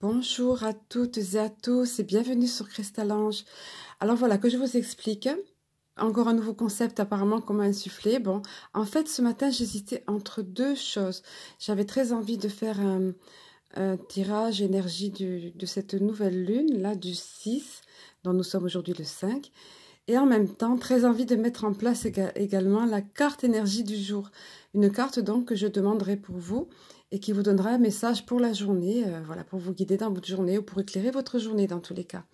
Bonjour à toutes et à tous et bienvenue sur Cristal-Ange. Alors voilà, que je vous explique. Encore un nouveau concept apparemment qu'on m'a insufflé. Bon, en fait, ce matin, j'hésitais entre deux choses. J'avais très envie de faire un tirage énergie de cette nouvelle lune, là, du 6, dont nous sommes aujourd'hui le 5. Et en même temps, très envie de mettre en place également la carte énergie du jour. Une carte donc que je demanderai pour vous et qui vous donnera un message pour la journée, voilà, pour vous guider dans votre journée ou pour éclairer votre journée dans tous les cas.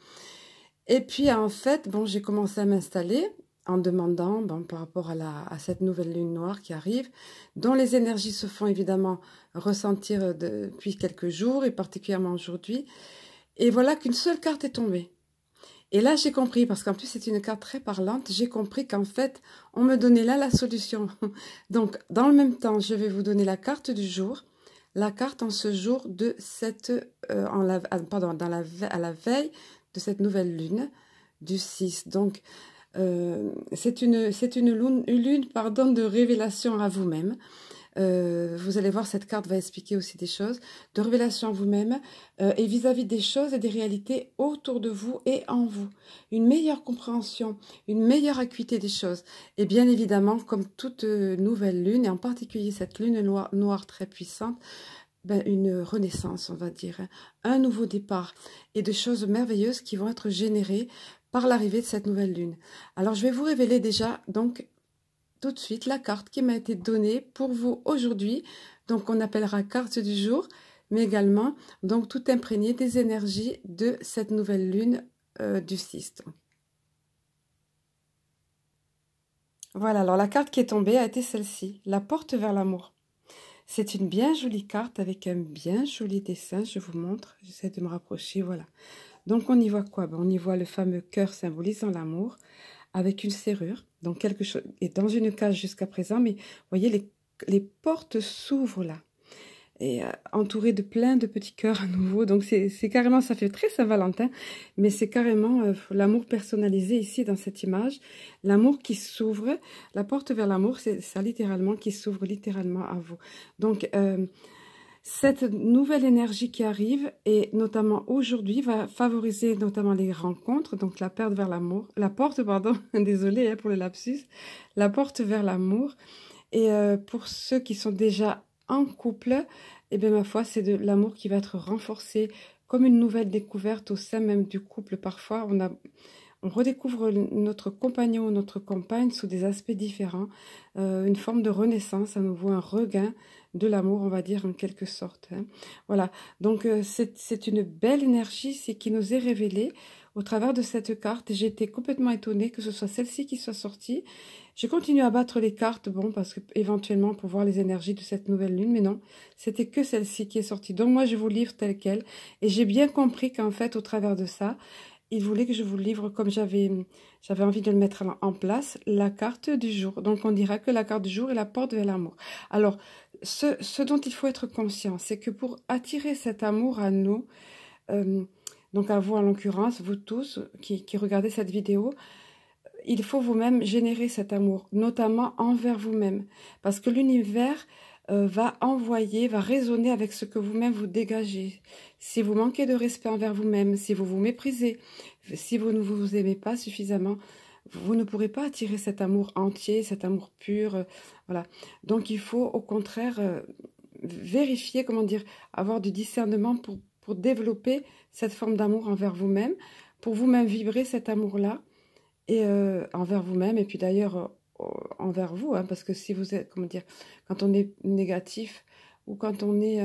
Et puis en fait, bon, j'ai commencé à m'installer en demandant, bon, par rapport à cette nouvelle lune noire qui arrive, dont les énergies se font évidemment ressentir depuis quelques jours et particulièrement aujourd'hui. Et voilà qu'une seule carte est tombée. Et là, j'ai compris, parce qu'en plus, c'est une carte très parlante, j'ai compris qu'en fait, on me donnait là la solution. Donc, dans le même temps, je vais vous donner la carte du jour, la carte en ce jour de cette, à la veille de cette nouvelle lune du 6. Donc, c'est une lune, pardon, de révélation à vous-même. Vous allez voir, cette carte va expliquer aussi des choses, de révélation à vous-même et vis-à-vis des choses et des réalités autour de vous et en vous. Une meilleure compréhension, une meilleure acuité des choses. Et bien évidemment, comme toute nouvelle lune, et en particulier cette lune noire très puissante, ben, une renaissance, on va dire, hein, un nouveau départ et de choses merveilleuses qui vont être générées par l'arrivée de cette nouvelle lune. Alors, je vais vous révéler déjà, donc, tout de suite la carte qui m'a été donnée pour vous aujourd'hui. Donc, on appellera carte du jour, mais également, donc, tout imprégné des énergies de cette nouvelle lune du 6. Voilà, alors la carte qui est tombée a été celle-ci, la porte vers l'amour. C'est une bien jolie carte avec un bien joli dessin, je vous montre, j'essaie de me rapprocher, voilà. Donc, on y voit quoi? Ben, on y voit le fameux cœur symbolisant l'amour, avec une serrure, donc quelque chose est dans une cage jusqu'à présent, mais vous voyez, les portes s'ouvrent là, et entourées de plein de petits cœurs à nouveau, donc c'est carrément, ça fait très Saint-Valentin, mais c'est carrément l'amour personnalisé ici dans cette image, l'amour qui s'ouvre, la porte vers l'amour, c'est ça littéralement, qui s'ouvre littéralement à vous. Donc, cette nouvelle énergie qui arrive, et notamment aujourd'hui, va favoriser notamment les rencontres, donc la porte vers l'amour, désolée hein, pour le lapsus, la porte vers l'amour. Et pour ceux qui sont déjà en couple, eh bien ma foi, c'est de l'amour qui va être renforcé, comme une nouvelle découverte au sein même du couple. Parfois, on redécouvre notre compagnon ou notre compagne sous des aspects différents, une forme de renaissance, à nouveau un regain de l'amour, on va dire en quelque sorte. Hein. Voilà, donc c'est une belle énergie, c'est qui nous est révélée au travers de cette carte. J'ai été complètement étonnée que ce soit celle-ci qui soit sortie. Je continue à battre les cartes, bon, parce que éventuellement pour voir les énergies de cette nouvelle lune, mais non, c'était que celle-ci qui est sortie. Donc moi je vous livre telle quelle, et j'ai bien compris qu'en fait au travers de ça, il voulait que je vous livre comme j'avais envie de le mettre en place, la carte du jour. Donc, on dira que la carte du jour est la porte vers l'amour. Alors, ce dont il faut être conscient, c'est que pour attirer cet amour à nous, donc à vous en l'occurrence, vous tous qui regardez cette vidéo, il faut vous-même générer cet amour, notamment envers vous-même. Parce que l'univers va envoyer, va résonner avec ce que vous-même vous dégagez. Si vous manquez de respect envers vous-même, si vous vous méprisez, si vous ne vous aimez pas suffisamment, vous ne pourrez pas attirer cet amour entier, cet amour pur. Voilà. Donc il faut au contraire vérifier, comment dire, avoir du discernement pour développer cette forme d'amour envers vous-même, pour vous-même vibrer cet amour-là, et envers vous-même, et puis d'ailleurs envers vous, hein, parce que si vous êtes, comment dire, quand on est négatif ou quand on est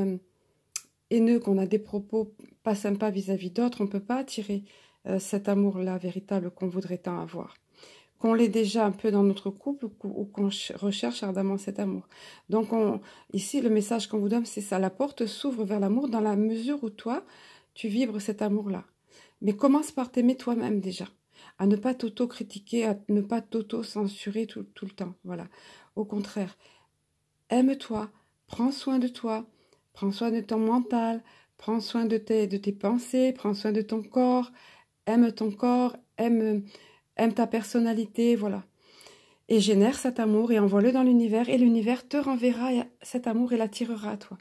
haineux, qu'on a des propos pas sympas vis-à-vis d'autres, on ne peut pas attirer cet amour-là véritable qu'on voudrait tant avoir. Qu'on l'ait déjà un peu dans notre couple ou qu'on recherche ardemment cet amour. Donc ici, le message qu'on vous donne, c'est ça, la porte s'ouvre vers l'amour dans la mesure où toi, tu vibres cet amour-là. Mais commence par t'aimer toi-même déjà, à ne pas t'auto-critiquer, à ne pas t'auto-censurer tout le temps. Voilà. Au contraire, aime-toi, prends soin de toi, prends soin de ton mental, prends soin de tes pensées, prends soin de ton corps, aime ta personnalité, voilà. Et génère cet amour et envoie-le dans l'univers et l'univers te renverra cet amour et l'attirera à toi.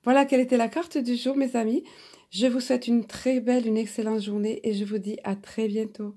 Voilà quelle était la carte du jour, mes amis. Je vous souhaite une très belle, une excellente journée et je vous dis à très bientôt.